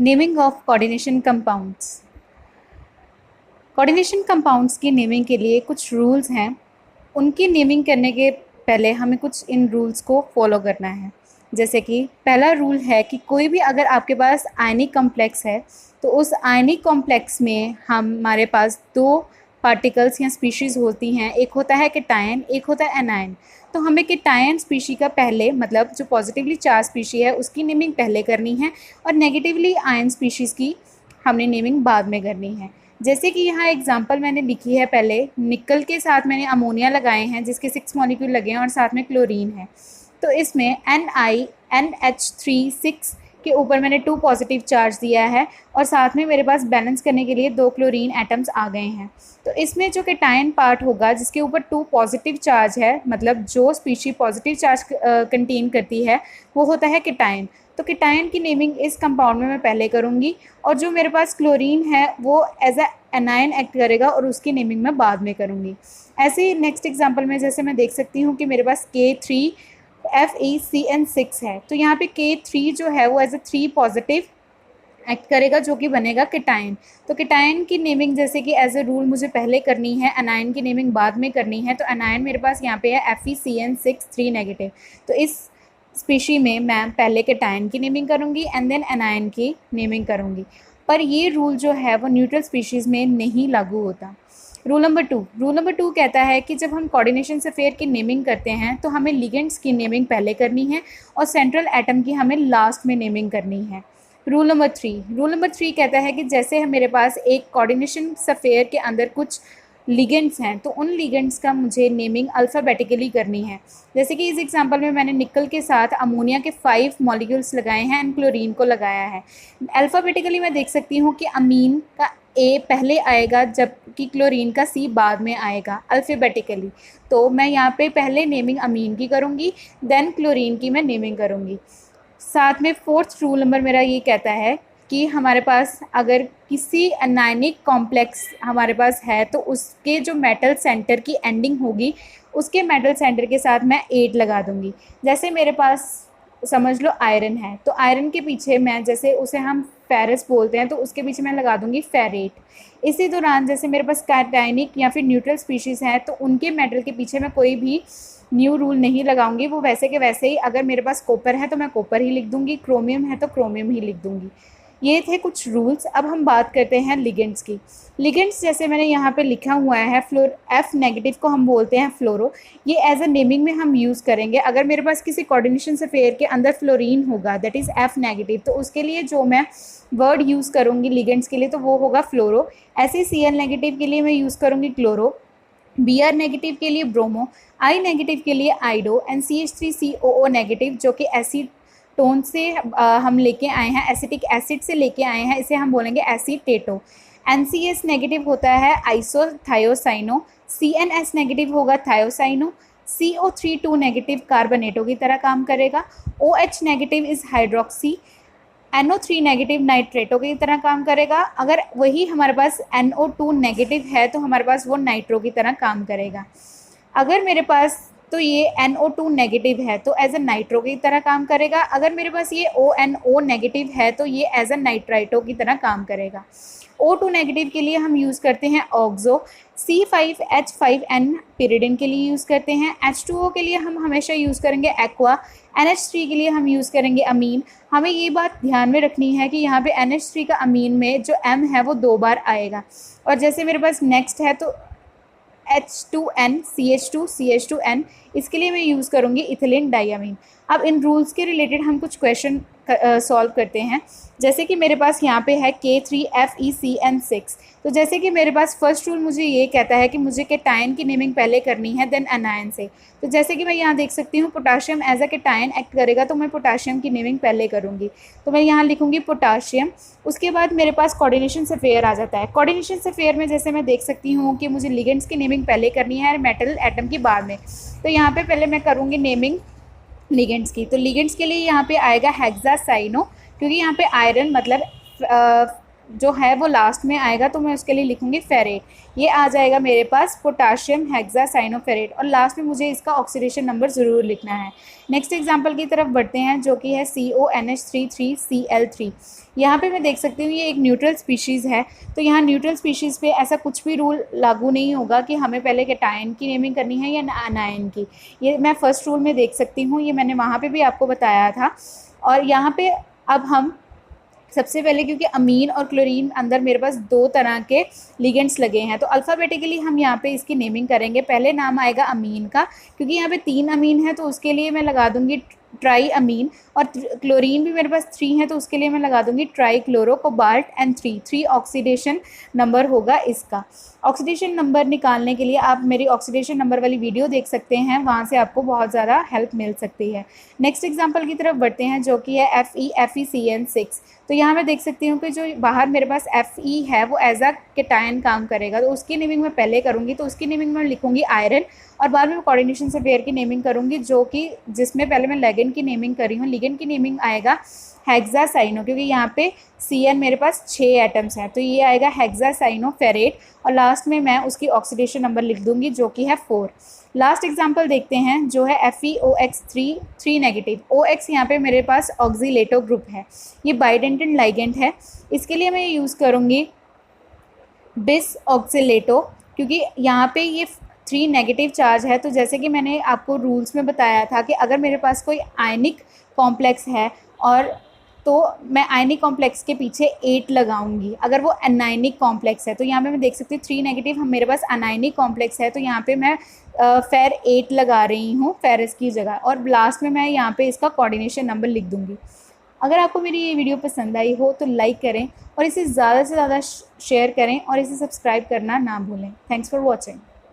Naming of coordination compounds. Coordination compounds की naming के लिए कुछ रूल्स हैं। उनकी नेमिंग करने के पहले हमें कुछ इन रूल्स को फॉलो करना है। जैसे कि पहला रूल है कि कोई भी अगर आपके पास आयनिक कॉम्प्लेक्स है तो उस आयनिक कॉम्प्लेक्स में हमारे पास दो पार्टिकल्स या स्पीशीज़ होती हैं। एक होता है केटायन, एक होता है एनायन। तो हमें केटायन स्पीशी का पहले मतलब जो पॉजिटिवली चार्ज स्पीशी है उसकी नेमिंग पहले करनी है और नेगेटिवली आयन स्पीशीज़ की हमने नेमिंग बाद में करनी है। जैसे कि यहाँ एग्जांपल मैंने लिखी है, पहले निकल के साथ मैंने अमोनिया लगाए हैं जिसके 6 मॉलिक्यूल लगे हैं और साथ में क्लोरीन है। तो इसमें NiNH3 6 के ऊपर मैंने 2 पॉजिटिव चार्ज दिया है और साथ में मेरे पास बैलेंस करने के लिए 2 क्लोरीन एटम्स आ गए हैं। तो इसमें जो केटायन पार्ट होगा जिसके ऊपर 2 पॉजिटिव चार्ज है, मतलब जो स्पीशी पॉजिटिव चार्ज कंटेन करती है वो होता है केटायन। तो केटायन की नेमिंग इस कंपाउंड में मैं पहले करूँगी और जो मेरे पास क्लोरीन है वो एज ए एनायन एक्ट करेगा और उसकी नेमिंग मैं बाद में करूँगी। ऐसे ही नेक्स्ट एग्जांपल में जैसे मैं देख सकती हूँ कि मेरे पास K3FeCN6 है। तो यहाँ पे K3 जो है वो एज ए 3 पॉजिटिव एक्ट करेगा जो कि बनेगा केटायन। तो केटायन की नेमिंग जैसे कि एज ए रूल मुझे पहले करनी है, एनायन की नेमिंग बाद में करनी है। तो एनायन मेरे पास यहाँ पे है FeCN6 3 नेगेटिव। तो इस स्पीशी में मैं पहले केटायन की नेमिंग करूँगी एंड देन एनायन की नेमिंग करूँगी। पर ये रूल जो है वो न्यूट्रल स्पीशीज़ में नहीं लागू होता। रूल नंबर टू कहता है कि जब हम कोऑर्डिनेशन अफेयर की नेमिंग करते हैं तो हमें लिगेंड्स की नेमिंग पहले करनी है और सेंट्रल एटम की हमें लास्ट में नेमिंग करनी है। रूल नंबर थ्री कहता है कि जैसे मेरे पास एक कोऑर्डिनेशन अफेयर के अंदर कुछ लिगेंड्स हैं तो उन लिगेंड्स का मुझे नेमिंग अल्फ़ाबेटिकली करनी है। जैसे कि इस एग्जांपल में मैंने निकल के साथ अमोनिया के 5 मॉलिक्यूल्स लगाए हैं एंड क्लोरीन को लगाया है। अल्फ़ाबेटिकली मैं देख सकती हूँ कि अमीन का ए पहले आएगा जबकि क्लोरीन का सी बाद में आएगा अल्फ़ाबेटिकली। तो मैं यहाँ पे पहले नेमिंग अमीन की करूँगी, देन क्लोरीन की मैं नेमिंग करूँगी। साथ में फोर्थ रूल नंबर मेरा ये कहता है कि हमारे पास अगर किसी अनायनिक कॉम्प्लेक्स हमारे पास है तो उसके जो मेटल सेंटर की एंडिंग होगी उसके मेटल सेंटर के साथ मैं 8 लगा दूंगी। जैसे मेरे पास समझ लो आयरन है तो आयरन के पीछे मैं जैसे उसे हम फेरस बोलते हैं तो उसके पीछे मैं लगा दूंगी फेरेट। इसी दौरान जैसे मेरे पास कैटायनिक या फिर न्यूट्रल स्पीशीज़ हैं तो उनके मेटल के पीछे मैं कोई भी न्यू रूल नहीं लगाऊंगी, वो वैसे के वैसे ही। अगर मेरे पास कॉपर है तो मैं कॉपर ही लिख दूंगी, क्रोमियम है तो क्रोमियम ही लिख दूंगी। ये थे कुछ रूल्स। अब हम बात करते हैं लिगेंड्स की। लिगेंड्स जैसे मैंने यहाँ पे लिखा हुआ है F नेगेटिव को हम बोलते हैं फ्लोरो। ये एज अ नेमिंग में हम यूज़ करेंगे। अगर मेरे पास किसी कोऑर्डिनेशन अफेयर के अंदर फ्लोरीन होगा दैट इज़ F नेगेटिव, तो उसके लिए जो मैं वर्ड यूज़ करूँगी लिगेंड्स के लिए तो वो होगा फ्लोरो। ऐसे Cl नेगेटिव के लिए मैं यूज़ करूँगी क्लोरो, Br नेगेटिव के लिए ब्रोमो, I नेगेटिव के लिए आइडो एंड CH3COO नेगेटिव जो कि एसीटोन से हम लेके आए हैं, एसिटिक एसिड से लेके आए हैं, इसे हम बोलेंगे एसीटेटो। NCS नेगेटिव होता है आइसोथायोसाइनो, CNS नेगेटिव होगा थायोसाइनो, CO32 नेगेटिव कार्बोनेटो की तरह काम करेगा, OH negative is hydroxy, NO3 negative नाइट्रेटो की तरह काम करेगा। अगर वही हमारे पास NO2 नेगेटिव है तो हमारे पास वो नाइट्रो की तरह काम करेगा। अगर मेरे पास तो ये NO2 नेगेटिव है तो एज अ नाइट्रो की तरह काम करेगा। अगर मेरे पास ये ONO नेगेटिव है तो ये एज अ नाइट्राइटो की तरह काम करेगा। O2 नेगेटिव के लिए हम यूज़ करते हैं ऑक्सो, C5H5N पिरिडिन के लिए यूज़ करते हैं, H2O के लिए हम हमेशा यूज़ करेंगे एक्वा, NH3 के लिए हम यूज़ करेंगे अमीन। हमें ये बात ध्यान में रखनी है कि यहाँ पे NH3 का अमीन में जो M है वो 2 बार आएगा। और जैसे मेरे पास नेक्स्ट है तो H2N CH2CH2N, इसके लिए मैं यूज़ करूँगी इथिलीन डाइअमीन। अब इन रूल्स के रिलेटेड हम कुछ क्वेश्चन सॉल्व करते हैं। जैसे कि मेरे पास यहाँ पे है K3FeCN6। तो जैसे कि मेरे पास फर्स्ट रूल मुझे ये कहता है कि मुझे केटायन की नेमिंग पहले करनी है देन एनायन से। तो जैसे कि मैं यहाँ देख सकती हूँ potassium as a cation act करेगा तो मैं पोटाशियम की नेमिंग पहले करूँगी। तो मैं यहाँ लिखूँगी पोटाशियम। उसके बाद मेरे पास कोऑर्डिनेशन अफेयर आ जाता है। कोऑर्डिनेशन अफेयर में जैसे मैं देख सकती हूँ कि मुझे लिगेंड्स की नेमिंग पहले करनी है और मेटल एटम की बाद में। तो यहाँ पे पहले मैं करूँगी नेमिंग लिगेंड्स की। तो लिगेंड्स के लिए यहाँ पे आएगा हेक्सासाइनो, क्योंकि यहाँ पे आयरन मतलब जो है वो लास्ट में आएगा, तो मैं उसके लिए लिखूंगी फेरेट। ये आ जाएगा मेरे पास पोटाशियम हेक्सासाइनोफेरेट, और लास्ट में मुझे इसका ऑक्सीडेशन नंबर ज़रूर लिखना है। नेक्स्ट एग्जांपल की तरफ बढ़ते हैं, जो कि है CONH33Cl3। यहाँ पे मैं देख सकती हूँ ये एक न्यूट्रल स्पीशीज़ है, तो यहाँ न्यूट्रल स्पीशीज़ पे ऐसा कुछ भी रूल लागू नहीं होगा कि हमें पहले कैटायन की नेमिंग करनी है या अनायन की। ये मैं फर्स्ट रूल में देख सकती हूँ, ये मैंने वहाँ पे भी आपको बताया था। और यहाँ पे अब हम सबसे पहले, क्योंकि अमीन और क्लोरीन अंदर मेरे पास दो तरह के लिगेंड्स लगे हैं, तो अल्फ़ाबेटिकली हम यहाँ पे इसकी नेमिंग करेंगे। पहले नाम आएगा अमीन का, क्योंकि यहाँ पे 3 अमीन है तो उसके लिए मैं लगा दूंगी ट्राई अमीन, और क्लोरीन भी मेरे पास 3 है तो उसके लिए मैं लगा दूंगी try chloro cobalt and 3 oxidation number होगा इसका। ऑक्सीडेशन नंबर निकालने के लिए आप मेरी ऑक्सीडेशन नंबर वाली वीडियो देख सकते हैं, वहाँ से आपको बहुत ज़्यादा हेल्प मिल सकती है। नेक्स्ट एग्जांपल की तरफ बढ़ते हैं, जो कि है FeCN6। तो यहाँ मैं देख सकती हूँ कि जो बाहर मेरे पास Fe है वो एज अ कैटायन काम करेगा, तो उसकी नेमिंग मैं पहले करूँगी, तो उसकी नेमिंग मैं लिखूँगी आयरन, और बाद में कोऑर्डिनेशन से पेयर की नेमिंग करूँगी, जो कि जिसमें पहले मैं लिगेंड की नेमिंग करी हूँ। लिगेंड की नेमिंग आएगा हेक्सासाइनो, क्योंकि यहाँ पे Cn मेरे पास 6 एटम्स हैं, तो ये आएगा हेक्सासाइनोफेरेट, और लास्ट में मैं उसकी ऑक्सीडेशन नंबर लिख दूंगी, जो कि है 4। लास्ट एग्जांपल देखते हैं, जो है FeOX3 3 नेगेटिव। OX यहाँ पे मेरे पास ऑक्सीलेटो ग्रुप है, ये बाइडेंटेड लाइगेंड है, इसके लिए मैं यूज़ करूँगी बिस ऑक्सीलेटो, क्योंकि यहाँ पे ये 3 नेगेटिव चार्ज है। तो जैसे कि मैंने आपको रूल्स में बताया था कि अगर मेरे पास कोई आयनिक कॉम्प्लेक्स है और तो मैं आयनिक कॉम्प्लेक्स के पीछे 8 लगाऊंगी, अगर वो अनायनिक कॉम्प्लेक्स है। तो यहाँ पे मैं देख सकती हूँ 3 नेगेटिव, हम मेरे पास अनायनिक कॉम्प्लेक्स है, तो यहाँ पे मैं फेर 8 लगा रही हूँ फेरस की जगह, और लास्ट में मैं यहाँ पे इसका कोऑर्डिनेशन नंबर लिख दूँगी। अगर आपको मेरी ये वीडियो पसंद आई हो तो लाइक करें, और इसे ज़्यादा से ज़्यादा शेयर करें, और इसे सब्सक्राइब करना ना भूलें। Thanks for watching.